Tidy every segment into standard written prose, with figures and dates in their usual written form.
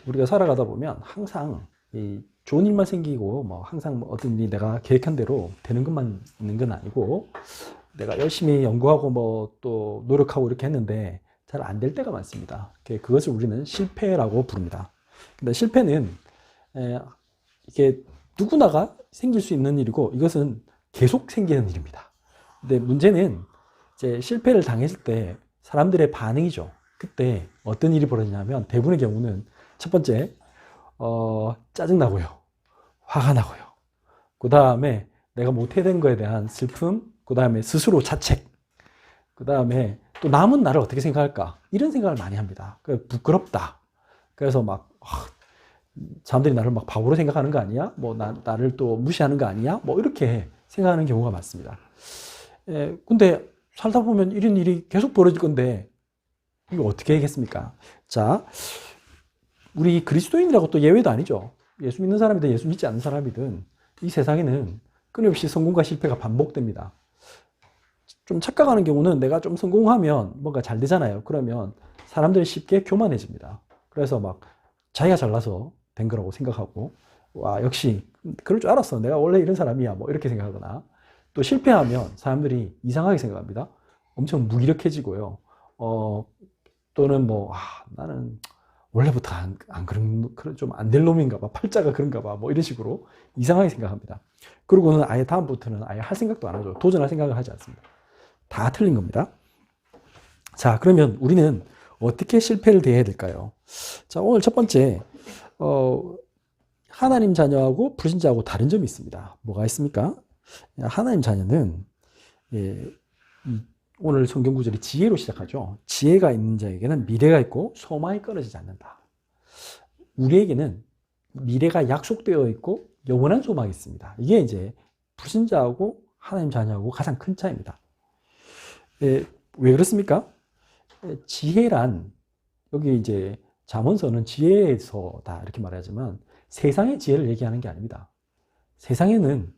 우리가 살아가다 보면 항상 좋은 일만 생기고 항상 어떤 일이 내가 계획한 대로 되는 것만 있는 건 아니고, 내가 열심히 연구하고 또 노력하고 이렇게 했는데 잘 안 될 때가 많습니다. 그것을 우리는 실패라고 부릅니다. 근데 실패는 이게 누구나가 생길 수 있는 일이고, 이것은 계속 생기는 일입니다. 근데 문제는 이제 실패를 당했을 때 사람들의 반응이죠. 그때 어떤 일이 벌어지냐면, 대부분의 경우는 첫 번째, 짜증나고요. 화가 나고요. 그 다음에 내가 못해낸 거에 대한 슬픔, 그 다음에 스스로 자책, 그 다음에 또 남은 나를 어떻게 생각할까? 이런 생각을 많이 합니다. 부끄럽다. 그래서 사람들이 나를 바보로 생각하는 거 아니야? 나를 또 무시하는 거 아니야? 이렇게 생각하는 경우가 많습니다. 근데 살다 보면 이런 일이 계속 벌어질 건데, 이거 어떻게 하겠습니까? 자, 우리 그리스도인이라고 또 예외도 아니죠. 예수 믿는 사람이든 예수 믿지 않는 사람이든 이 세상에는 끊임없이 성공과 실패가 반복됩니다. 좀 착각하는 경우는 내가 좀 성공하면 뭔가 잘 되잖아요. 그러면 사람들이 쉽게 교만해집니다. 그래서 자기가 잘나서 된 거라고 생각하고, 와, 역시 그럴 줄 알았어. 내가 원래 이런 사람이야. 이렇게 생각하거나, 또 실패하면 사람들이 이상하게 생각합니다. 엄청 무기력해지고요. 또는 나는 원래부터 좀 안 될 놈인가 봐. 팔자가 그런가 봐. 이런 식으로 이상하게 생각합니다. 그리고는 아예 다음부터는 아예 할 생각도 안 하죠. 도전할 생각을 하지 않습니다. 다 틀린 겁니다. 자, 그러면 우리는 어떻게 실패를 대해야 될까요? 자, 오늘 첫 번째, 하나님 자녀하고 불신자하고 다른 점이 있습니다. 뭐가 있습니까? 하나님 자녀는, 오늘 성경 구절이 지혜로 시작하죠. 지혜가 있는 자에게는 미래가 있고 소망이 끊어지지 않는다. 우리에게는 미래가 약속되어 있고 영원한 소망이 있습니다. 이게 이제 불신자하고 하나님 자녀하고 가장 큰 차이입니다. 왜 그렇습니까? 지혜란, 여기 이제 잠언서는 지혜에서다 이렇게 말하지만 세상의 지혜를 얘기하는 게 아닙니다. 세상에는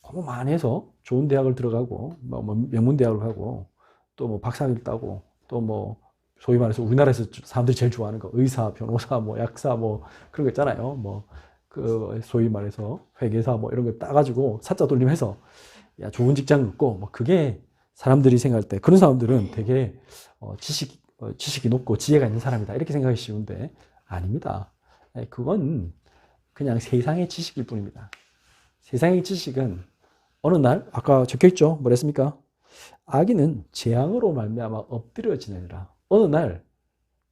너무 많이 해서 좋은 대학을 들어가고 명문대학을 가고 또 박사학위를 따고 또 소위 말해서 우리나라에서 사람들이 제일 좋아하는 거 의사, 변호사, 약사 그런 거 있잖아요. 그 소위 말해서 회계사 이런 거 따가지고 사자 돌림해서 야, 좋은 직장 얻고 그게 사람들이 생각할 때, 그런 사람들은 되게 지식이 높고 지혜가 있는 사람이다 이렇게 생각하기 쉬운데 아닙니다. 그건 그냥 세상의 지식일 뿐입니다. 세상의 지식은 어느 날, 아까 적혀있죠? 뭐랬습니까? 악인은 재앙으로 말미암아 엎드려 지내리라. 어느 날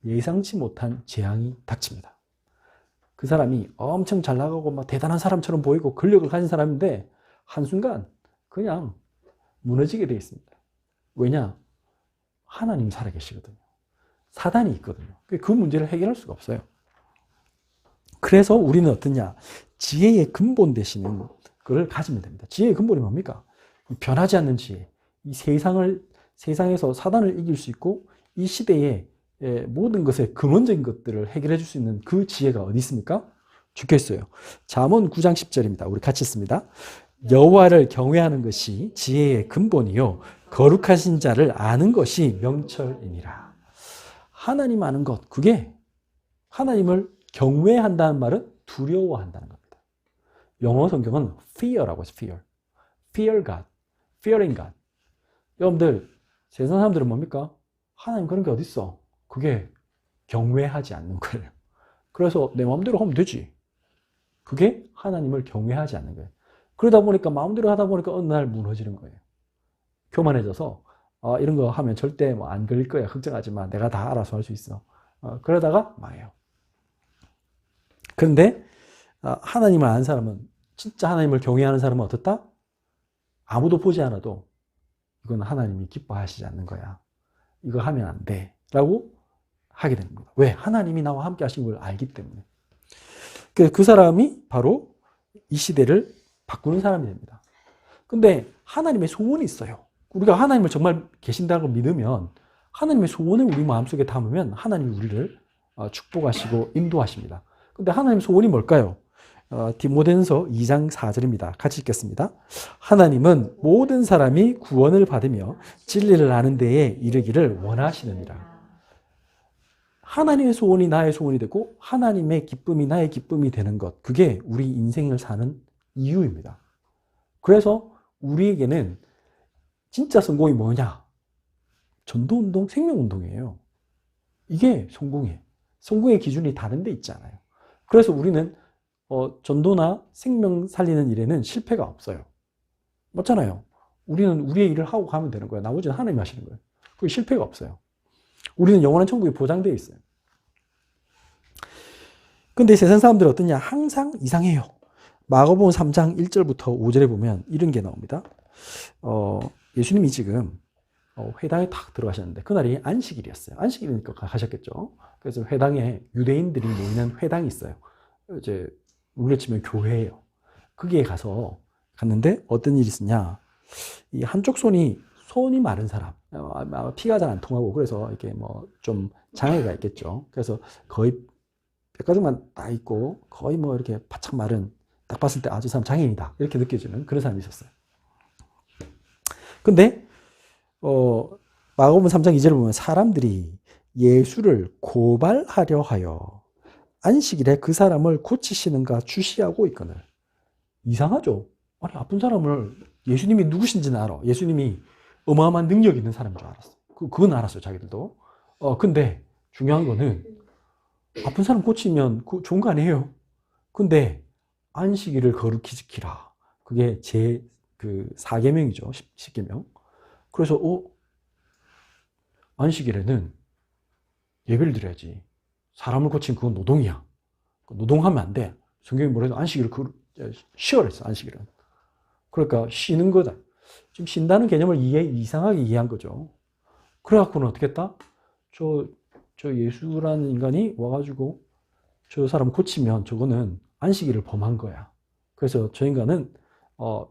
예상치 못한 재앙이 닥칩니다. 그 사람이 엄청 잘 나가고 대단한 사람처럼 보이고 권력을 가진 사람인데 한순간 그냥 무너지게 되어 있습니다. 왜냐? 하나님이 살아계시거든요. 사단이 있거든요. 그 문제를 해결할 수가 없어요. 그래서 우리는 어떠냐? 지혜의 근본 되시는 그걸 가지면 됩니다. 지혜의 근본이 뭡니까? 변하지 않는 지혜. 이 세상에서 사단을 이길 수 있고, 이 시대의 모든 것의 근원적인 것들을 해결해 줄 수 있는 그 지혜가 어디 있습니까? 적혀 있어요. 잠언 9장 10절입니다. 우리 같이 씁니다. 여호와를 경외하는 것이 지혜의 근본이요 거룩하신 자를 아는 것이 명철이니라. 하나님 아는 것, 그게 하나님을 경외한다는 말은 두려워한다는 겁니다. 영어 성경은 fear라고 해서 fear God, fearing God. 여러분들, 세상 사람들은 뭡니까? 하나님 그런 게 어딨어? 그게 경외하지 않는 거예요. 그래서 내 마음대로 하면 되지. 그게 하나님을 경외하지 않는 거예요. 그러다 보니까 마음대로 하다 보니까 어느 날 무너지는 거예요. 교만해져서 이런 거 하면 절대 안 걸릴 거야. 걱정하지 마. 내가 다 알아서 할 수 있어. 그러다가 망해요. 그런데 하나님을 아는 사람은, 진짜 하나님을 경외하는 사람은 어떻다? 아무도 보지 않아도 이건 하나님이 기뻐하시지 않는 거야. 이거 하면 안 돼. 라고 하게 되는 겁니다. 왜? 하나님이 나와 함께 하신 걸 알기 때문에. 그 사람이 바로 이 시대를 바꾸는 사람이 됩니다. 근데 하나님의 소원이 있어요. 우리가 하나님을 정말 계신다고 믿으면, 하나님의 소원을 우리 마음속에 담으면 하나님이 우리를 축복하시고 인도하십니다. 근데 하나님의 소원이 뭘까요? 디모데전서 2장 4절입니다. 같이 읽겠습니다. 하나님은 모든 사람이 구원을 받으며 진리를 아는 데에 이르기를 원하시느니라. 하나님의 소원이 나의 소원이 되고 하나님의 기쁨이 나의 기쁨이 되는 것. 그게 우리 인생을 사는 이유입니다. 그래서 우리에게는 진짜 성공이 뭐냐? 전도운동, 생명운동이에요. 이게 성공이에요. 성공의 기준이 다른 데 있잖아요. 그래서 우리는 전도나 생명 살리는 일에는 실패가 없어요. 맞잖아요. 우리는 우리의 일을 하고 가면 되는 거예요. 나머지는 하나님이 하시는 거예요. 그게 실패가 없어요. 우리는 영원한 천국이 보장되어 있어요. 근데 세상 사람들은 어떠냐? 항상 이상해요. 마가복음 3장 1절부터 5절에 보면 이런 게 나옵니다. 예수님이 지금 회당에 탁 들어가셨는데 그날이 안식일이었어요. 안식일이니까 가셨겠죠. 그래서 회당에 유대인들이 모이는 회당이 있어요. 이제 우리로 치면 교회예요. 거기에 갔는데 어떤 일이 있었냐? 이 한쪽 손이 마른 사람, 피가 잘 안 통하고 그래서 이렇게 뭐 좀 장애가 있겠죠. 그래서 거의 뼈가죽만 딱 있고 거의 뭐 이렇게 바짝 마른, 딱 봤을 때 아주 사람 장애인이다 이렇게 느껴지는 그런 사람이 있었어요. 근데 마가복음 3장 2절을 보면 사람들이 예수를 고발하려 하여 안식일에 그 사람을 고치시는가 주시하고 있거늘. 이상하죠? 아니 아픈 사람을 예수님이 누구신지는 알아. 예수님이 어마어마한 능력 있는 사람인 줄 알았어. 그건 알았어요 자기들도. 근데 중요한 거는 아픈 사람 고치면 좋은 거 아니에요. 근데 안식일을 거룩히 지키라. 그게 그 4계명이죠. 10계명. 그래서 안식일에는 예배를 드려야지. 사람을 고치면 그건 노동이야. 노동하면 안 돼. 성경이 뭐래도 안식일을 쉬어라 했어. 안식일은. 그러니까 쉬는 거다. 지금 쉰다는 개념을 이상하게 이해한 거죠. 그래갖고는 어떻게 했다? 저 예수라는 인간이 와가지고 저 사람 고치면 저거는 안식일을 범한 거야. 그래서 저 인간은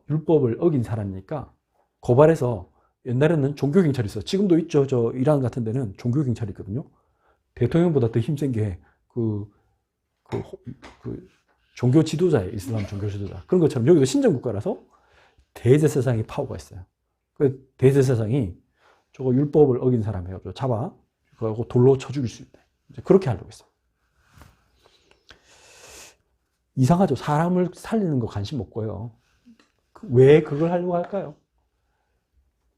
율법을 어긴 사람이니까 고발해서, 옛날에는 종교경찰이 있어요. 지금도 있죠. 저 이란 같은 데는 종교경찰이 있거든요. 대통령보다 더 힘센 게 그 종교 지도자예요. 이슬람 종교 지도자. 그런 것처럼 여기도 신정국가라서 대제사장이 파워가 있어요. 그 대제사장이 저거 율법을 어긴 사람 해가지고 잡아 그거 돌로 쳐 죽일 수 있대. 이제 그렇게 하려고 있어요. 이상하죠. 사람을 살리는 거 관심 없고요. 왜 그걸 하려고 할까요?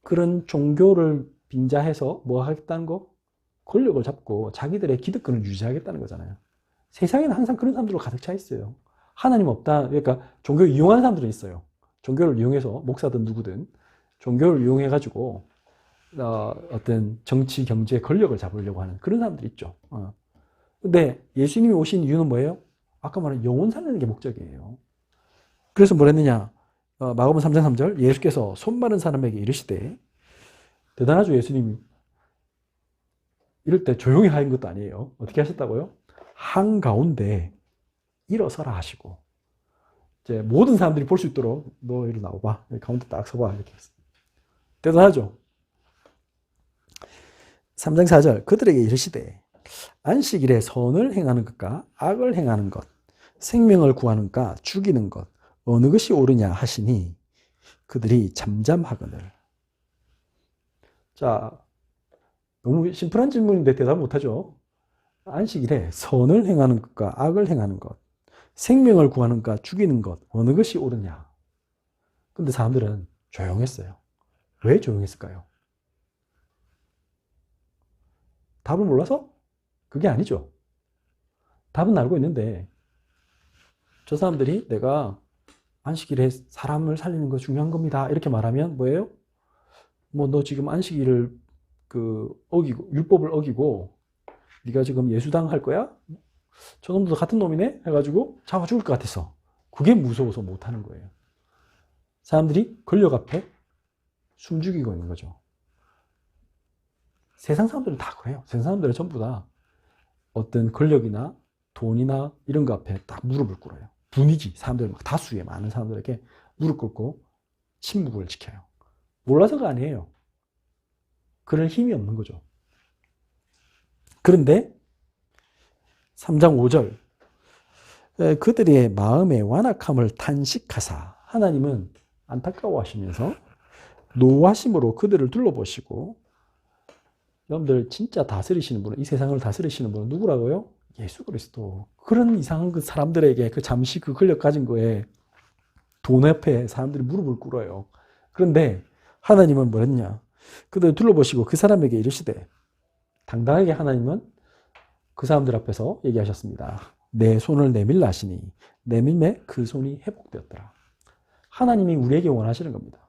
그런 종교를 빙자해서 뭐 하겠다는 거? 권력을 잡고 자기들의 기득권을 유지하겠다는 거잖아요. 세상에는 항상 그런 사람들로 가득 차 있어요. 하나님 없다. 그러니까 종교를 이용하는 사람들은 있어요. 종교를 이용해서 목사든 누구든 종교를 이용해가지고 어떤 정치, 경제, 권력을 잡으려고 하는 그런 사람들이 있죠. 근데 예수님이 오신 이유는 뭐예요? 아까 말한 영혼 살리는 게 목적이에요. 그래서 뭐랬느냐? 마가복음 3장 3절 예수께서 손 마른 사람에게 이르시되, 대단하죠 예수님이. 이럴 때 조용히 하는 것도 아니에요. 어떻게 하셨다고요? 한가운데 일어서라 하시고, 이제 모든 사람들이 볼 수 있도록 너 이리 나와봐. 가운데 딱 서봐. 이렇게 했어요. 대단하죠? 3장 4절 그들에게 이르시되 안식일에 선을 행하는 것과 악을 행하는 것, 생명을 구하는가 죽이는 것 어느 것이 옳으냐 하시니 그들이 잠잠하거늘. 자, 너무 심플한 질문인데 대답 못하죠. 안식일에 선을 행하는 것과 악을 행하는 것, 생명을 구하는가 죽이는 것 어느 것이 옳으냐. 근데 사람들은 조용했어요. 왜 조용했을까요? 답을 몰라서? 그게 아니죠. 답은 알고 있는데 저 사람들이 내가 안식일에 사람을 살리는 거 중요한 겁니다 이렇게 말하면 뭐예요? 뭐 너 지금 안식일을 어기고 율법을 어기고 네가 지금 예수당 할 거야? 저 놈도 같은 놈이네? 해가지고 잡아 죽을 것 같아서 그게 무서워서 못하는 거예요. 사람들이 권력 앞에 숨죽이고 있는 거죠. 세상 사람들은 다 그래요. 세상 사람들은 전부 다 어떤 권력이나 돈이나 이런 거 앞에 딱 무릎을 꿇어요. 분위기, 사람들 막 다수의 많은 사람들에게 무릎 꿇고 침묵을 지켜요. 몰라서가 아니에요. 그럴 힘이 없는 거죠. 그런데 3장 5절 그들의 마음의 완악함을 탄식하사, 하나님은 안타까워하시면서 노하심으로 그들을 둘러보시고 여러분들 진짜 다스리시는 분은, 이 세상을 다스리시는 분은 누구라고요? 예수 그리스도. 그런 이상한 그 사람들에게 그 잠시 그 권력 가진 거에 돈 앞에 사람들이 무릎을 꿇어요. 그런데 하나님은 뭐랬냐? 그들 둘러보시고 그 사람에게 이르시되, 당당하게 하나님은 그 사람들 앞에서 얘기하셨습니다. 내 손을 내밀라 하시니 내밀매 그 손이 회복되었더라. 하나님이 우리에게 원하시는 겁니다.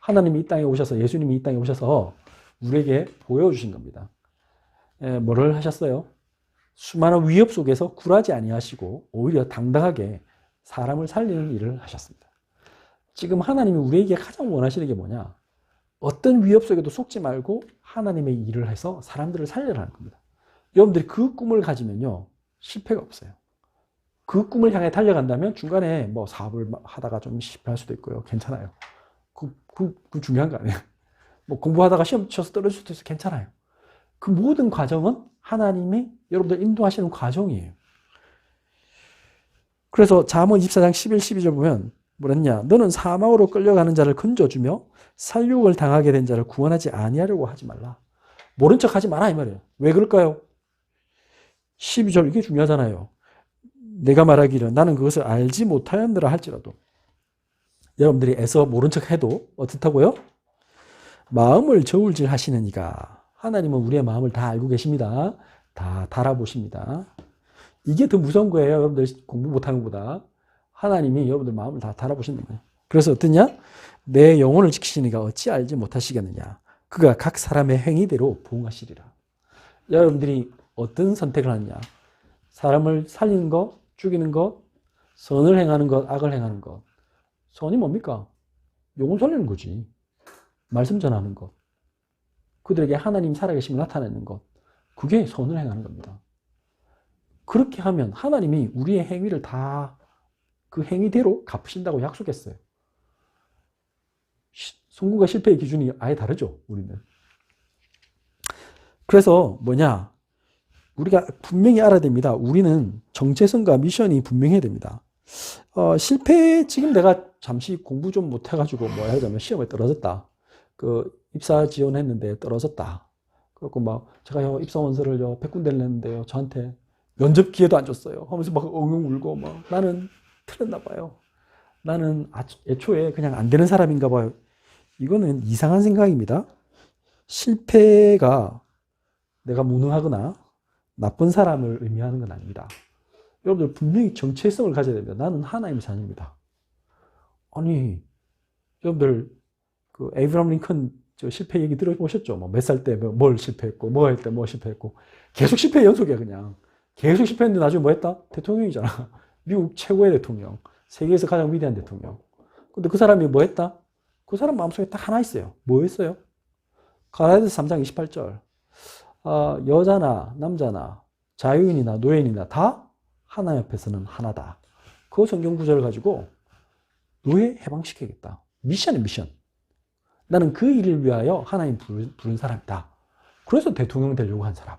하나님이 이 땅에 오셔서, 예수님이 이 땅에 오셔서 우리에게 보여주신 겁니다. 뭐를 하셨어요? 수많은 위협 속에서 굴하지 아니하시고 오히려 당당하게 사람을 살리는 일을 하셨습니다. 지금 하나님이 우리에게 가장 원하시는 게 뭐냐? 어떤 위협 속에도 속지 말고 하나님의 일을 해서 사람들을 살려라는 겁니다. 여러분들이 그 꿈을 가지면요, 실패가 없어요. 그 꿈을 향해 달려간다면 중간에 뭐 사업을 하다가 좀 실패할 수도 있고요. 괜찮아요. 그 중요한 거 아니에요. 뭐 공부하다가 시험 쳐서 떨어질 수도 있어요. 괜찮아요. 그 모든 과정은 하나님이 여러분들 인도하시는 과정이에요. 그래서 잠언 24장 11, 12절 보면 뭐랬냐? 너는 사망으로 끌려가는 자를 건져주며 살육을 당하게 된 자를 구원하지 아니하려고 하지 말라. 모른 척 하지 마라 이 말이에요. 왜 그럴까요? 12절 이게 중요하잖아요. 내가 말하기를 나는 그것을 알지 못하였느라 할지라도. 여러분들이 애써 모른 척 해도 어떻다고요? 마음을 저울질 하시는 이가. 하나님은 우리의 마음을 다 알고 계십니다. 다 달아보십니다. 이게 더 무서운 거예요. 여러분들 공부 못하는 것보다. 하나님이 여러분들 마음을 다 달아보신다. 그래서 어떠냐? 내 영혼을 지키시니가 어찌 알지 못하시겠느냐. 그가 각 사람의 행위대로 보응하시리라. 여러분들이 어떤 선택을 하느냐. 사람을 살리는 것, 죽이는 것, 선을 행하는 것, 악을 행하는 것. 선이 뭡니까? 영혼 살리는 거지. 말씀 전하는 것. 그들에게 하나님 살아계심을 나타내는 것. 그게 선을 행하는 겁니다. 그렇게 하면 하나님이 우리의 행위를 다 그 행위대로 갚으신다고 약속했어요. 성공과 실패의 기준이 아예 다르죠, 우리는. 그래서 뭐냐? 우리가 분명히 알아야 됩니다. 우리는 정체성과 미션이 분명해야 됩니다. 실패, 지금 내가 잠시 공부 좀 못해가지고 뭐 하자면 시험에 떨어졌다. 그 입사 지원했는데 떨어졌다. 그래갖고 막 제가 입사 원서를 100군데를 냈는데요. 저한테 면접 기회도 안 줬어요. 하면서 막 엉엉 울고 막 나는 틀렸나 봐요. 나는 애초에 그냥 안 되는 사람인가 봐요. 이거는 이상한 생각입니다. 실패가 내가 무능하거나 나쁜 사람을 의미하는 건 아닙니다. 여러분들 분명히 정체성을 가져야 됩니다. 나는 하나님의 자녀입니다. 아니, 여러분들 그 에이브라함 링컨 저 실패 얘기 들어보셨죠? 뭐 몇 살 때 뭘 실패했고, 뭐 할 때 뭐 실패했고, 계속 실패 연속이야 그냥. 계속 실패했는데 나중에 뭐 했다? 대통령이잖아. 미국 최고의 대통령, 세계에서 가장 위대한 대통령. 근데 그 사람이 뭐 했다? 그 사람 마음속에 딱 하나 있어요. 뭐 했어요? 갈라디아서 3장 28절. 여자나 남자나 자유인이나 노예인이나 다 하나님 앞에서는 하나다. 그 성경 구절을 가지고 노예 해방시켜야겠다. 미션이 미션. 나는 그 일을 위하여 하나님 부른 사람이다. 그래서 대통령 되려고 한 사람.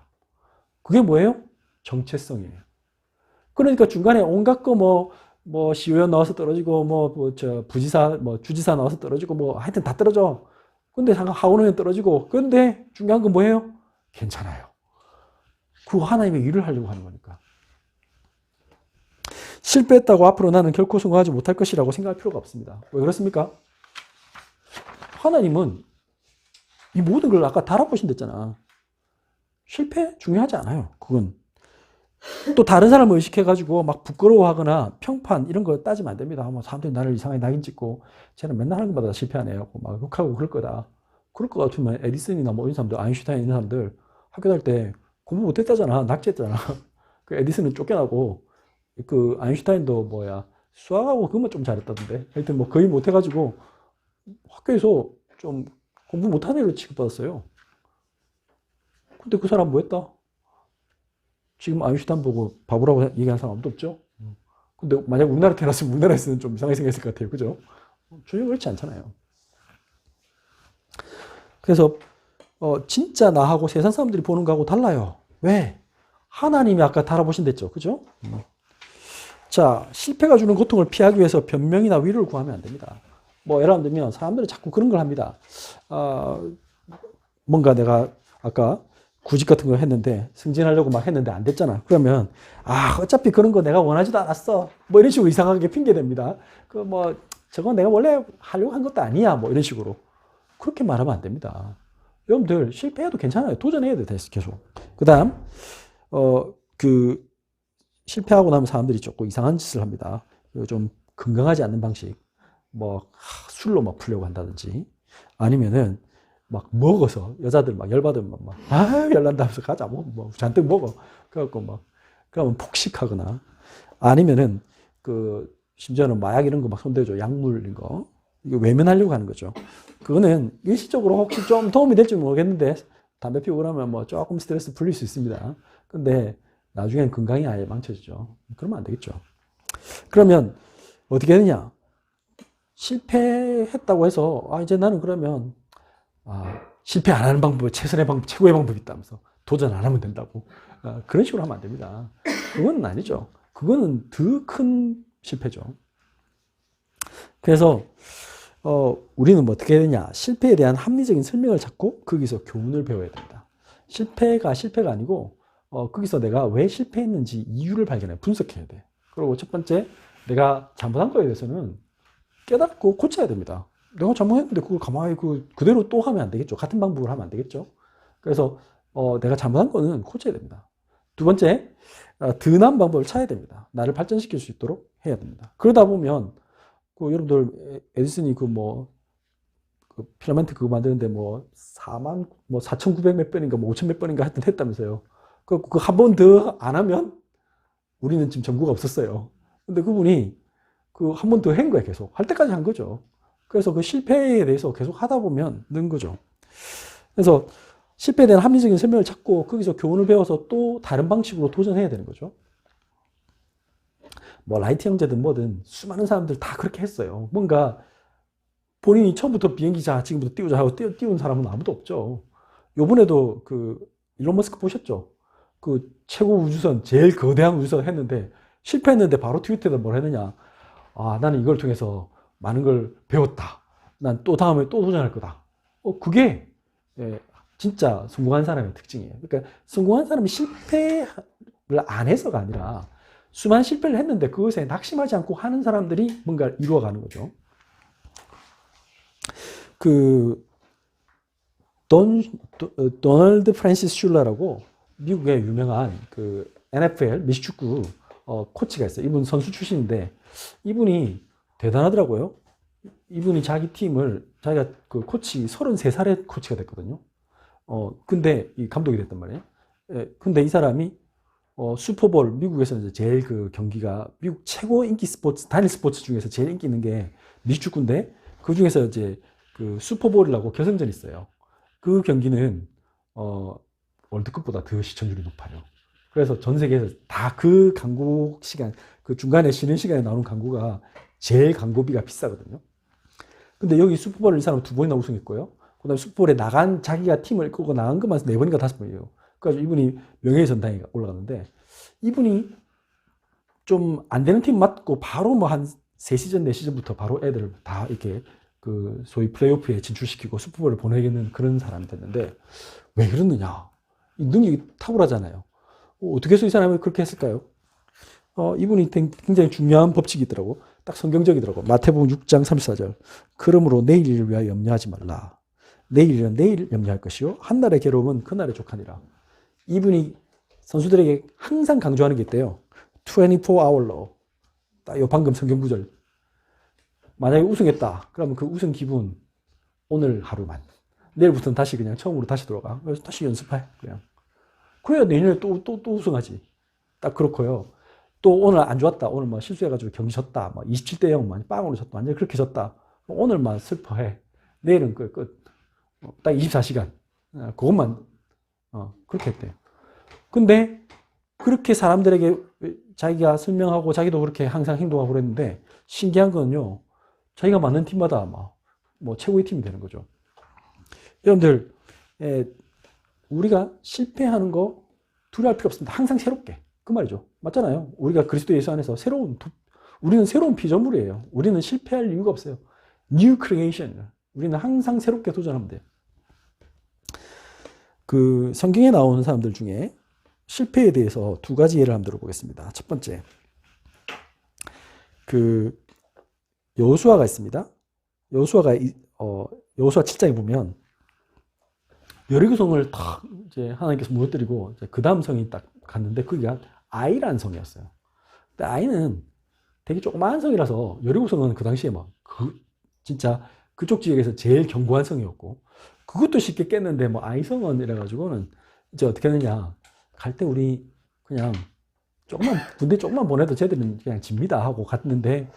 그게 뭐예요? 정체성이에요. 그러니까 중간에 온갖 거 뭐 시의원 나와서 떨어지고 부지사 주지사 나와서 떨어지고 뭐 하여튼 다 떨어져. 근데 하원의원 떨어지고. 근데 중요한 건 뭐예요? 괜찮아요. 그 하나님의 일을 하려고 하는 거니까. 실패했다고 앞으로 나는 결코 성공하지 못할 것이라고 생각할 필요가 없습니다. 왜 그렇습니까? 하나님은 이 모든 걸 아까 달아보신댔잖아. 실패 중요하지 않아요. 그건. 또 다른 사람을 의식해가지고 막 부끄러워하거나 평판 이런 거 따지면 안 됩니다. 뭐 사람들이 나를 이상하게 낙인 찍고 쟤는 맨날 하는 것마다 실패하네요. 막 욕하고 그럴 거다. 그럴 것 같으면 에디슨이나 뭐 이런 사람들, 아인슈타인 이런 사람들 학교 다닐 때 공부 못했다잖아. 낙제했잖아. 그 에디슨은 쫓겨나고 그 아인슈타인도 수학하고 그것만 좀 잘했다던데. 하여튼 뭐 거의 못해가지고 학교에서 좀 공부 못하는 애로 취급받았어요. 근데 그 사람 뭐 했다? 지금 아인슈타인 보고 바보라고 얘기하는 사람 아무도 없죠? 근데 만약 우리나라 태어났으면 우리나라에서는 좀 이상하게 생겼을 것 같아요. 그죠? 전혀 그렇지 않잖아요. 그래서 진짜 나하고 세상 사람들이 보는 거하고 달라요. 왜? 하나님이 아까 달아보신댔죠. 그죠? 자, 실패가 주는 고통을 피하기 위해서 변명이나 위로를 구하면 안 됩니다. 예를 들면 사람들은 자꾸 그런 걸 합니다. 뭔가 내가 아까 구직 같은 거 했는데 승진하려고 막 했는데 안 됐잖아. 그러면 어차피 그런 거 내가 원하지도 않았어. 뭐 이런 식으로 이상하게 핑계 댑니다. 그 뭐 저건 내가 원래 하려고 한 것도 아니야. 뭐 이런 식으로. 그렇게 말하면 안 됩니다. 여러분들 실패해도 괜찮아요. 도전해야 돼. 계속. 그다음 그 실패하고 나면 사람들이 조금 이상한 짓을 합니다. 좀 건강하지 않는 방식. 뭐 술로 막 풀려고 한다든지 아니면은 막 먹어서 여자들 막 열받으면 막 열난다면서 가자 뭐 잔뜩 먹어. 그래갖고 막 그러면 폭식하거나 아니면은 그 심지어는 마약 이런 거 막 손대죠. 약물 이런 거. 이거 외면하려고 하는 거죠. 그거는 일시적으로 혹시 좀 도움이 될지 모르겠는데 담배 피우고 나면 뭐 조금 스트레스 풀릴 수 있습니다. 근데 나중엔 건강이 아예 망쳐지죠. 그러면 안 되겠죠. 그러면 어떻게 되느냐? 실패했다고 해서 이제 나는 그러면 실패 안 하는 방법이 최선의 방법, 최고의 방법이 있다면서 도전 안 하면 된다고 그런 식으로 하면 안 됩니다. 그건 아니죠. 그거는 더 큰 실패죠. 그래서 우리는 뭐 어떻게 해야 되냐? 실패에 대한 합리적인 설명을 찾고 거기서 교훈을 배워야 된다. 실패가 아니고 거기서 내가 왜 실패했는지 이유를 발견해 분석해야 돼. 그리고 첫 번째, 내가 잘못한 거에 대해서는 깨닫고 고쳐야 됩니다. 내가 잘못했는데 그걸 가만히 그대로 또 하면 안 되겠죠. 같은 방법을 하면 안 되겠죠. 그래서 내가 잘못한 거는 고쳐야 됩니다. 두 번째, 더 나은 방법을 찾아야 됩니다. 나를 발전시킬 수 있도록 해야 됩니다. 그러다 보면 여러분들 에디슨이 그 필라멘트 그거 만드는데 4,900 몇 번인가 5,000 몇 번인가 하여튼 했다면서요. 그 한 번 더 안 하면 우리는 지금 전구가 없었어요. 근데 그분이 그 한 번 더 한 거야. 계속 할 때까지 한 거죠. 그래서 그 실패에 대해서 계속 하다 보면 는 거죠. 그래서 실패에 대한 합리적인 설명을 찾고 거기서 교훈을 배워서 또 다른 방식으로 도전해야 되는 거죠. 뭐 라이트 형제든 뭐든 수많은 사람들 다 그렇게 했어요. 뭔가 본인이 처음부터 비행기 지금부터 띄우자 하고 띄운 사람은 아무도 없죠. 요번에도 그 일론 머스크 보셨죠? 그 최고 우주선 제일 거대한 우주선 했는데 실패했는데 바로 트위터에다 뭘 했느냐? 나는 이걸 통해서 많은 걸 배웠다. 난 또 다음에 또 도전할 거다. 그게 진짜 성공한 사람의 특징이에요. 그러니까 성공한 사람이 실패를 안 해서가 아니라 수많은 실패를 했는데 그것에 낙심하지 않고 하는 사람들이 뭔가를 이루어가는 거죠. 도널드 프랜시스 슐러라고 미국의 유명한 NFL 미식축구 코치가 있어요. 이분 선수 출신인데 이분이 대단하더라고요. 이분이 자기 팀을 자기가 코치 33살에 코치가 됐거든요. 근데 이 감독이 됐단 말이에요. 근데 이 사람이 슈퍼볼 미국에서는 이제 제일 경기가 미국 최고 인기 스포츠 단일 스포츠 중에서 제일 인기 있는 게 미식축구인데 그 중에서 이제 슈퍼볼이라고 결승전이 있어요. 그 경기는 월드컵보다 더 시청률이 높아요. 그래서 전 세계에서 다 그 광고 시간, 그 중간에 쉬는 시간에 나오는 광고가 제일 광고비가 비싸거든요. 근데 여기 슈퍼볼을 이 사람은 2번이나 우승했고요. 그 다음에 슈퍼볼에 자기가 팀을 이끌고 나간 것만 4번인가 5번이에요. 그래서 이분이 명예훼손당에 올라갔는데 이분이 좀 안 되는 팀 맞고 바로 한 3시즌, 4시즌부터 바로 애들을 다 이렇게 소위 플레이오프에 진출시키고 슈퍼볼을 보내겠는 그런 사람이 됐는데 왜 그러느냐? 이 능력이 탁월하잖아요. 어떻게 해서 이 사람이 그렇게 했을까요? 이분이 굉장히 중요한 법칙이 있더라고. 딱 성경적이더라고. 마태복음 6장 34절. 그러므로 내일 일을 위하여 염려하지 말라. 내일 일은 내일 염려할 것이요. 한날의 괴로움은 그날의 족하니라. 이분이 선수들에게 항상 강조하는 게 있대요. 24-hour law. 딱 요 방금 성경 구절. 만약에 우승했다. 그러면 그 우승 기분 오늘 하루만. 내일부터는 다시 그냥 처음으로 다시 돌아가. 그래서 다시 연습해. 그래야 내년에 또 우승하지. 딱 그렇고요. 또 오늘 안 좋았다. 오늘 실수해가지고 경기 졌다. 27-0 빵으로 졌다. 완전히 그렇게 졌다. 오늘만 슬퍼해. 내일은 끝. 딱 24시간. 그것만 그렇게 했대요. 근데 그렇게 사람들에게 자기가 설명하고 자기도 그렇게 항상 행동하고 그랬는데 신기한 건요. 자기가 맞는 팀마다 최고의 팀이 되는 거죠. 여러분들 우리가 실패하는 거 두려워할 필요 없습니다. 항상 새롭게. 그 말이죠. 맞잖아요. 우리가 그리스도 예수 안에서 우리는 새로운 피조물이에요. 우리는 실패할 이유가 없어요. New creation. 우리는 항상 새롭게 도전하면 돼요. 그 성경에 나오는 사람들 중에 실패에 대해서 두 가지 예를 한번 들어보겠습니다. 첫 번째, 그 여호수아가 있습니다. 여호수아가 여호수아 7장에 보면 여리고성을 탁 이제 하나님께서 무너뜨리고 그 다음 성이 딱 갔는데 그게 아이라는 성이었어요. 근데 아이는 되게 조그마한 성이라서 여리고성은 그 당시에 막 진짜 그쪽 지역에서 제일 견고한 성이었고 그것도 쉽게 깼는데 뭐 아이성은 이래가지고는 이제 어떻게 했느냐, 갈 때 우리 그냥 군대 조금만 보내도 쟤들은 그냥 집니다 하고 갔는데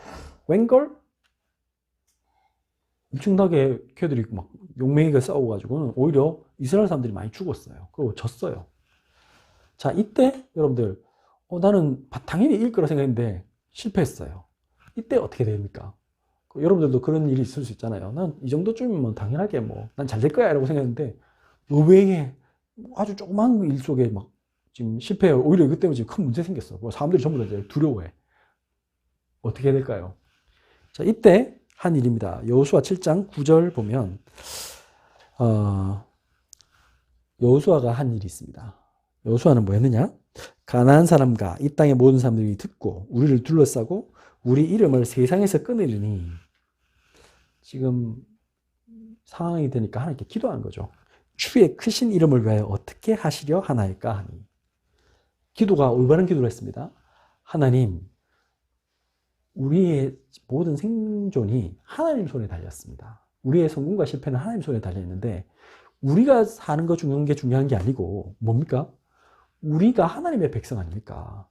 웬걸 엄청나게 걔들이 막 용맹이가 싸워가지고는 오히려 이스라엘 사람들이 많이 죽었어요. 그리고 졌어요. 자, 이때 여러분들 나는 당연히 이길 거라 생각했는데 실패했어요. 이때 어떻게 됩니까? 여러분들도 그런 일이 있을 수 있잖아요. 난 이 정도쯤이면 당연하게 난 잘 될 거야 라고 생각했는데 의외에 아주 조그만 일 속에 막 지금 실패해요. 오히려 이것 때문에 지금 큰 문제 생겼어. 사람들이 전부 다 이제 두려워해. 어떻게 해야 될까요? 자, 이때 한 일입니다. 여호수아 7장 9절 보면 여호수아가 한 일이 있습니다. 여호수아는 뭐 했느냐? 가나안 사람과 이 땅의 모든 사람들이 듣고 우리를 둘러싸고 우리 이름을 세상에서 끊으리니, 지금 상황이 되니까 하나님께 기도하는 거죠. 주의 크신 이름을 위하여 어떻게 하시려 하나이까 하니. 기도가 올바른 기도를 했습니다. 하나님, 우리의 모든 생존이 하나님 손에 달렸습니다. 우리의 성공과 실패는 하나님 손에 달려있는데 우리가 사는 거 중요한 게 아니고 뭡니까? 우리가 하나님의 백성 아닙니까?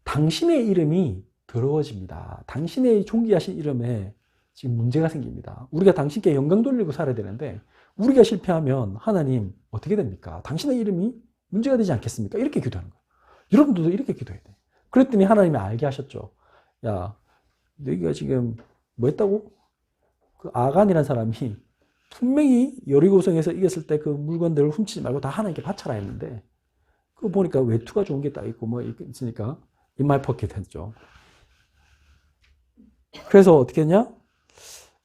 당신의 이름이 더러워집니다. 당신의 존귀하신 이름에 지금 문제가 생깁니다. 우리가 당신께 영광 돌리고 살아야 되는데 우리가 실패하면 하나님 어떻게 됩니까? 당신의 이름이 문제가 되지 않겠습니까? 이렇게 기도하는 거예요. 여러분들도 이렇게 기도해야 돼요. 그랬더니 하나님이 알게 하셨죠. 야, 너희가 지금 뭐 했다고? 그 아간이라는 사람이 분명히 여리고성에서 이겼을 때 그 물건들을 훔치지 말고 다 하나님께 바쳐라 했는데 그거 보니까 외투가 좋은 게 딱 있고 뭐 있으니까 인마이 포켓 했죠. 그래서 어떻게 했냐?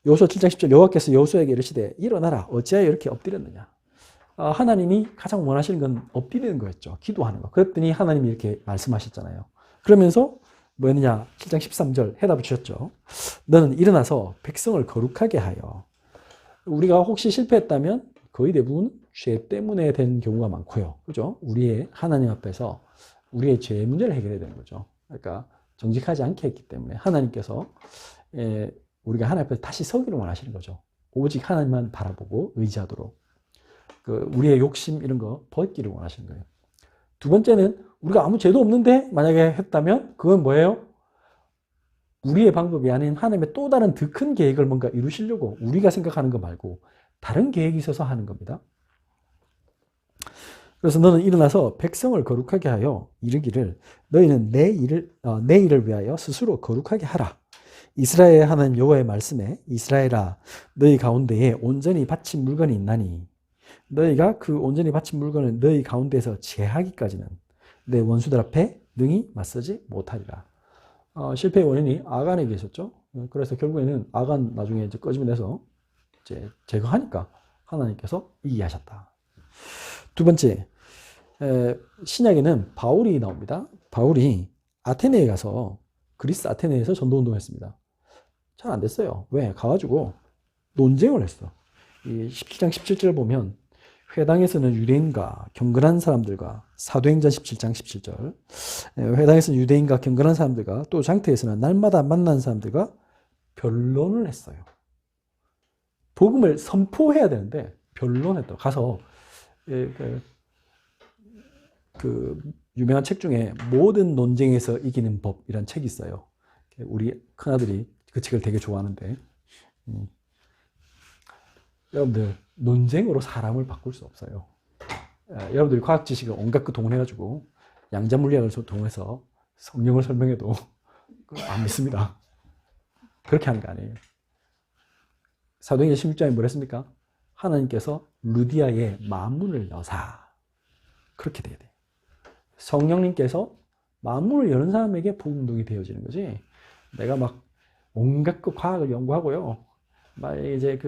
여호수아 7장 10절 여호와께서 여호수아에게 이르시되 일어나라 어찌하여 이렇게 엎드렸느냐. 하나님이 가장 원하시는 건 엎드리는 거였죠. 기도하는 거. 그랬더니 하나님이 이렇게 말씀하셨잖아요. 그러면서 뭐였느냐? 7장 13절 해답을 주셨죠. 너는 일어나서 백성을 거룩하게 하여. 우리가 혹시 실패했다면 거의 대부분 죄 때문에 된 경우가 많고요. 그죠? 우리의 하나님 앞에서 우리의 죄 문제를 해결해야 되는 거죠. 그러니까 정직하지 않게 했기 때문에 하나님께서 우리가 하나님 앞에서 다시 서기를 원하시는 거죠. 오직 하나님만 바라보고 의지하도록. 우리의 욕심 이런 거 벗기를 원하시는 거예요. 두 번째는 우리가 아무 죄도 없는데 만약에 했다면 그건 뭐예요? 우리의 방법이 아닌 하나님의 또 다른 더 큰 계획을 뭔가 이루시려고 우리가 생각하는 거 말고 다른 계획이 있어서 하는 겁니다. 그래서 너는 일어나서 백성을 거룩하게 하여 이르기를 너희는 내 일을 위하여 스스로 거룩하게 하라. 이스라엘 하나님 여호와의 말씀에 이스라엘아 너희 가운데에 온전히 바친 물건이 있나니 너희가 그 온전히 바친 물건을 너희 가운데에서 제하기까지는 내 원수들 앞에 능히 맞서지 못하리라. 실패의 원인이 아간에게 있었죠. 그래서 결국에는 아간 나중에 이제 꺼집어내서 이제 제거하니까 하나님께서 이기게 하셨다. 두 번째, 신약에는 바울이 나옵니다. 바울이 아테네에 가서 그리스 아테네에서 전도운동을 했습니다. 잘 안 됐어요. 왜? 가가지고 논쟁을 했어. 이 17장 17절 보면 회당에서는 유대인과 경건한 사람들과 사도행전 17장 17절 회당에서는 유대인과 경건한 사람들과 또 장터에서는 날마다 만난 사람들과 변론을 했어요. 복음을 선포해야 되는데 변론했다. 가서 그 유명한 책 중에 모든 논쟁에서 이기는 법이라는 책이 있어요. 우리 큰아들이 그 책을 되게 좋아하는데 여러분들 논쟁으로 사람을 바꿀 수 없어요. 여러분들이 과학 지식을 온갖 거 동원해가지고 양자 물리학을 동원해서 성경을 설명해도 안 믿습니다. 그렇게 하는 거 아니에요. 사도행전 16장에 뭘 했습니까? 하나님께서 루디아의 만문을 여사. 그렇게 돼야 돼요. 성령님께서 만문을 여는 사람에게 복음동이 되어지는 거지. 내가 막 온갖 그 과학을 연구하고요. 막 이제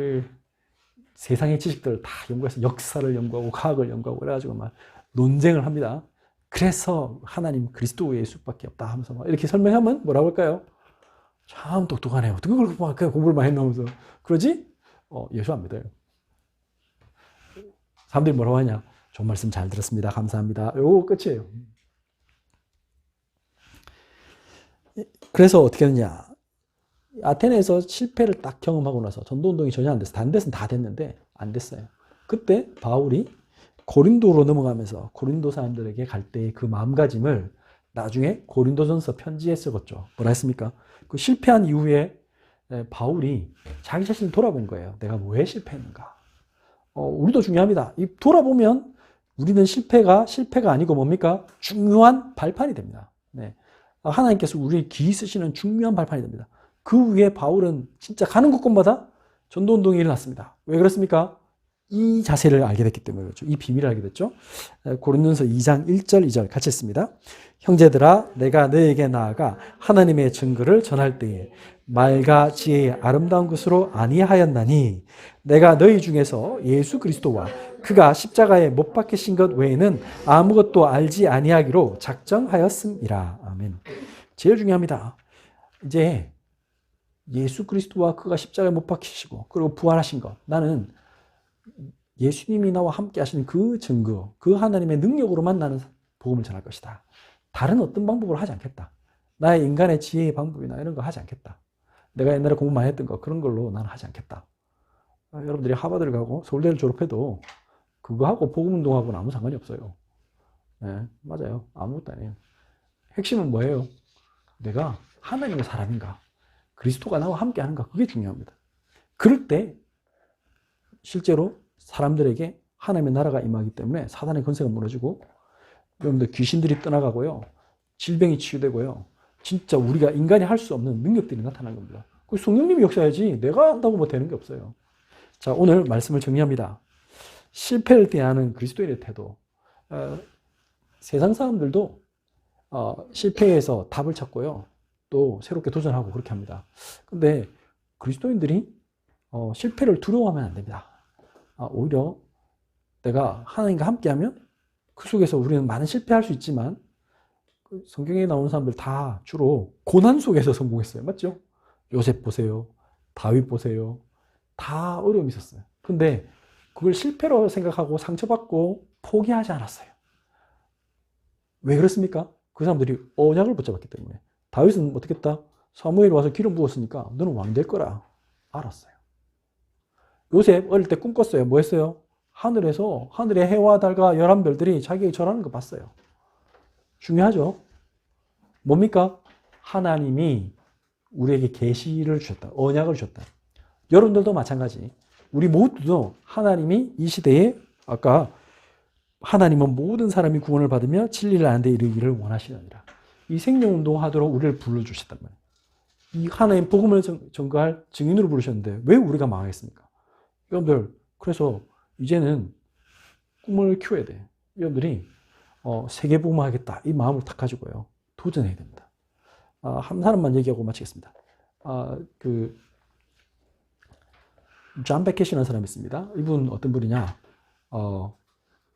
세상의 지식들을 다 연구해서 역사를 연구하고 과학을 연구하고 그래가지고 막 논쟁을 합니다. 그래서 하나님 그리스도 예수밖에 없다 하면서 막 이렇게 설명하면 뭐라고 할까요? 참 똑똑하네요. 어떻게 그렇게 막 공부를 많이 했나면서 그러지? 예수 안 믿어요. 사람들이 뭐라고 하냐? 좋은 말씀 잘 들었습니다. 감사합니다. 요거 끝이에요. 그래서 어떻게 했느냐? 아테네에서 실패를 딱 경험하고 나서 전도운동이 전혀 안 됐어요. 다른 데서는 다 됐는데 안 됐어요. 그때 바울이 고린도로 넘어가면서 고린도 사람들에게 갈 때의 그 마음가짐을 나중에 고린도전서 편지에 쓰었죠. 뭐라 했습니까? 그 실패한 이후에 바울이 자기 자신을 돌아본 거예요. 내가 왜 실패했는가? 우리도 중요합니다. 이 돌아보면 우리는 실패가 아니고 뭡니까? 중요한 발판이 됩니다. 네. 하나님께서 우리 기 쓰시는 중요한 발판이 됩니다. 그 위에 바울은 진짜 가는 곳곳마다 전도운동이 일어났습니다. 왜 그렇습니까? 이 자세를 알게 됐기 때문에 그렇죠. 이 비밀을 알게 됐죠. 고린도전서 2장 1절 2절 같이 읽습니다. 형제들아 내가 너에게 나아가 하나님의 증거를 전할 때에 말과 지혜의 아름다운 것으로 아니하였나니 내가 너희 중에서 예수 그리스도와 그가 십자가에 못 박히신 것 외에는 아무것도 알지 아니하기로 작정하였음이라. 아멘. 제일 중요합니다. 이제 예수 그리스도와 그가 십자가에 못 박히시고 그리고 부활하신 것, 나는 예수님이 나와 함께 하시는 그 증거, 그 하나님의 능력으로만 나는 복음을 전할 것이다. 다른 어떤 방법으로 하지 않겠다. 나의 인간의 지혜의 방법이나 이런 거 하지 않겠다. 내가 옛날에 공부 많이 했던 거 그런 걸로 나는 하지 않겠다. 여러분들이 하버드를 가고 서울대를 졸업해도 그거하고 복음운동하고는 아무 상관이 없어요. 네, 맞아요. 아무것도 아니에요. 핵심은 뭐예요? 내가 하나님의 사람인가? 그리스도가 나와 함께 하는가? 그게 중요합니다. 그럴 때 실제로 사람들에게 하나님의 나라가 임하기 때문에 사단의 권세가 무너지고 여러분들 귀신들이 떠나가고요. 질병이 치유되고요. 진짜 우리가 인간이 할 수 없는 능력들이 나타나는 겁니다. 그 성령님이 역사해야지 내가 한다고 뭐 되는 게 없어요. 자, 오늘 말씀을 정리합니다. 실패를 대하는 그리스도인의 태도. 세상 사람들도 실패해서 답을 찾고요. 또 새롭게 도전하고 그렇게 합니다. 근데 그리스도인들이 실패를 두려워하면 안 됩니다. 오히려 내가 하나님과 함께하면 그 속에서 우리는 많은 실패할 수 있지만 성경에 나오는 사람들 다 주로 고난 속에서 성공했어요. 맞죠? 요셉 보세요. 다윗 보세요. 다 어려움이 있었어요. 근데 그걸 실패로 생각하고 상처받고 포기하지 않았어요. 왜 그렇습니까? 그 사람들이 언약을 붙잡았기 때문에. 다윗은 어떻게 했다? 사무엘이 와서 기름 부었으니까 너는 왕 될 거라 알았어요. 요셉 어릴 때 꿈꿨어요. 뭐 했어요? 하늘에서 하늘의 해와 달과 열한 별들이 자기에게 절하는 거 봤어요. 중요하죠? 뭡니까? 하나님이 우리에게 계시를 주셨다. 언약을 주셨다. 여러분들도 마찬가지. 우리 모두도 하나님이 이 시대에 아까 하나님은 모든 사람이 구원을 받으며 진리를 아는 데 이르기를 원하시느니라. 이 생명운동 하도록 우리를 불러주셨단 말이에요. 이 하나님 복음을 전가할 증인으로 부르셨는데 왜 우리가 망하겠습니까? 여러분들 그래서 이제는 꿈을 키워야 돼. 여러분들이 세계 복음하겠다 이 마음을 딱 가지고요 도전해야 됩니다. 한 사람만 얘기하고 마치겠습니다. 존 베켓이라는 사람이 있습니다. 이분 어떤 분이냐?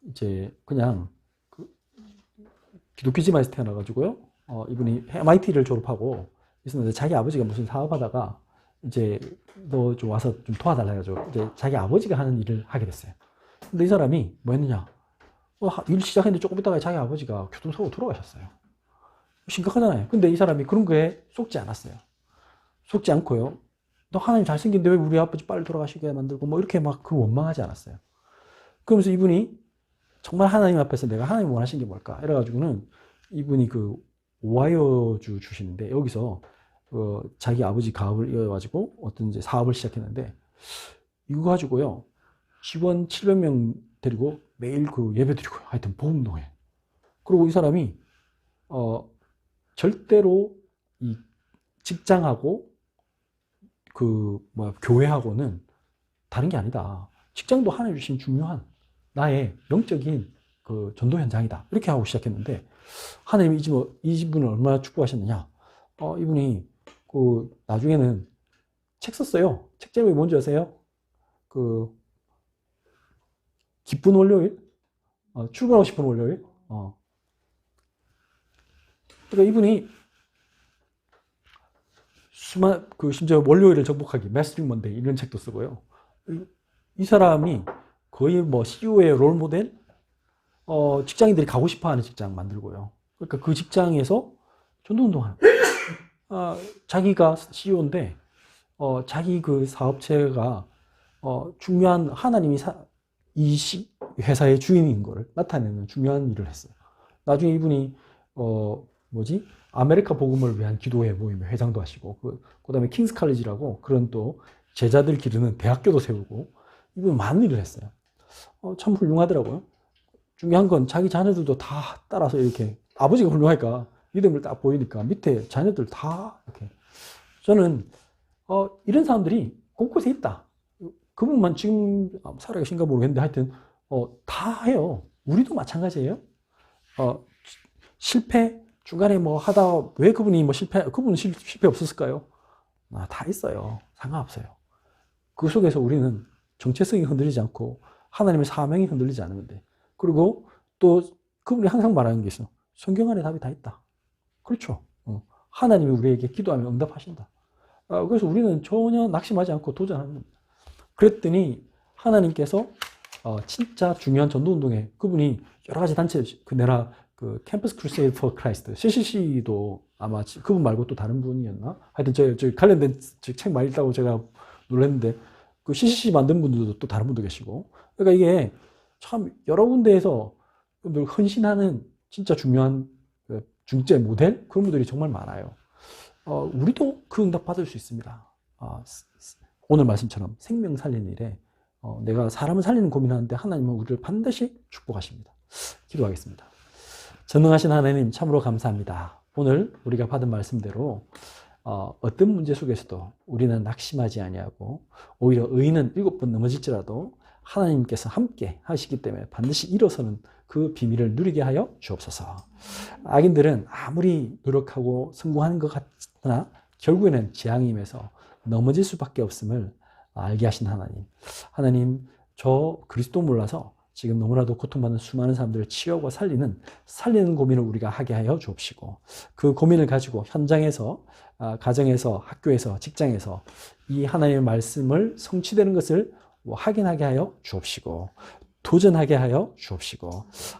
이제 그냥 기독교 집안에서 태어나가지고요. 이분이 MIT를 졸업하고 있었는데 자기 아버지가 무슨 사업하다가 이제 너 좀 와서 좀 도와달라 해가지고 이제 자기 아버지가 하는 일을 하게 됐어요. 근데 이 사람이 뭐 했느냐? 일 시작했는데 조금 있다가 자기 아버지가 교통사고 돌아가셨어요. 심각하잖아요. 근데 이 사람이 그런 거에 속지 않았어요. 속지 않고요. 너 하나님 잘생긴데 왜 우리 아버지 빨리 돌아가시게 만들고 뭐 이렇게 막 그 원망하지 않았어요. 그러면서 이분이 정말 하나님 앞에서 내가 하나님 원하신 게 뭘까? 이래가지고는 이분이 그 오하이오주 출신인데 여기서 자기 아버지 가업을 이어가지고 어떤 이제 사업을 시작했는데 이거 가지고요 직원 700명 데리고 매일 그 예배 드리고 하여튼 복음동에. 그리고 이 사람이 절대로 이 직장하고 교회하고는 다른 게 아니다. 직장도 하나님 주신 중요한 나의 영적인 그 전도 현장이다. 이렇게 하고 시작했는데 하나님이 이 분을 얼마나 축복하셨느냐. 이분이 나중에는 책 썼어요. 책 제목이 뭔지 아세요? 기쁜 월요일? 출근하고 싶은 월요일? 그러니까 이분이 심지어 월요일을 정복하기, 마스터링 먼데이 이런 책도 쓰고요. 이 사람이 거의 뭐 CEO의 롤 모델? 직장인들이 가고 싶어 하는 직장 만들고요. 그러니까 그 직장에서 전도운동하는. 자기가 CEO인데, 자기 그 사업체가, 중요한, 하나님이 이 회사의 주인인 걸 나타내는 중요한 일을 했어요. 나중에 이분이, 아메리카 복음을 위한 기도회 모임의 회장도 하시고, 그 다음에 킹스 칼리지라고 그런 또 제자들 기르는 대학교도 세우고, 이분 많은 일을 했어요. 참 훌륭하더라고요. 중요한 건 자기 자녀들도 다 따라서 이렇게, 아버지가 훌륭하니까 믿음을 딱 보이니까 밑에 자녀들 다 이렇게. 저는, 이런 사람들이 곳곳에 있다. 그분만 지금 살아계신가 모르겠는데 하여튼, 다 해요. 우리도 마찬가지예요. 실패, 중간에 뭐 하다, 왜 그분이 뭐 그분은 실패 없었을까요? 다 있어요. 상관없어요. 그 속에서 우리는 정체성이 흔들리지 않고 하나님의 사명이 흔들리지 않으면 돼. 그리고 또 그분이 항상 말하는 게 있어. 성경 안에 답이 다 있다. 그렇죠. 하나님이 우리에게 기도하면 응답하신다. 그래서 우리는 전혀 낙심하지 않고 도전하는 겁니다. 그랬더니 하나님께서 진짜 중요한 전도운동에 그분이 여러 가지 단체, 그 캠퍼스 크루세이드 포 크라이스트, CCC도 아마 그분 말고 또 다른 분이었나? 하여튼 저 관련된 책 많이 읽다고 제가 놀랐는데 그 CCC 만든 분들도 또 다른 분도 계시고, 그러니까 이게 참 여러 군데에서 늘 헌신하는 진짜 중요한 중재 모델 그런 분들이 정말 많아요. 우리도 그 응답 받을 수 있습니다. 오늘 말씀처럼 생명 살리는 일에 내가 사람을 살리는 고민하는데 하나님은 우리를 반드시 축복하십니다. 기도하겠습니다. 전능하신 하나님 참으로 감사합니다. 오늘 우리가 받은 말씀대로 어떤 문제 속에서도 우리는 낙심하지 아니하고 오히려 의인은 7번 넘어질지라도 하나님께서 함께 하시기 때문에 반드시 일어서는 그 비밀을 누리게 하여 주옵소서. 악인들은 아무리 노력하고 성공하는 것 같으나 결국에는 재앙임에서 넘어질 수밖에 없음을 알게 하신 하나님. 하나님, 저 그리스도 몰라서 지금 너무나도 고통받는 수많은 사람들을 치유하고 살리는 고민을 우리가 하게 하여 주옵시고, 그 고민을 가지고 현장에서, 가정에서, 학교에서, 직장에서 이 하나님의 말씀을 성취되는 것을 확인하게 하여 주옵시고, 도전하게 하여 주옵시고,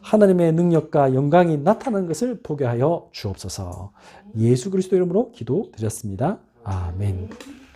하나님의 능력과 영광이 나타나는 것을 보게 하여 주옵소서. 예수 그리스도 이름으로 기도드렸습니다. 아멘.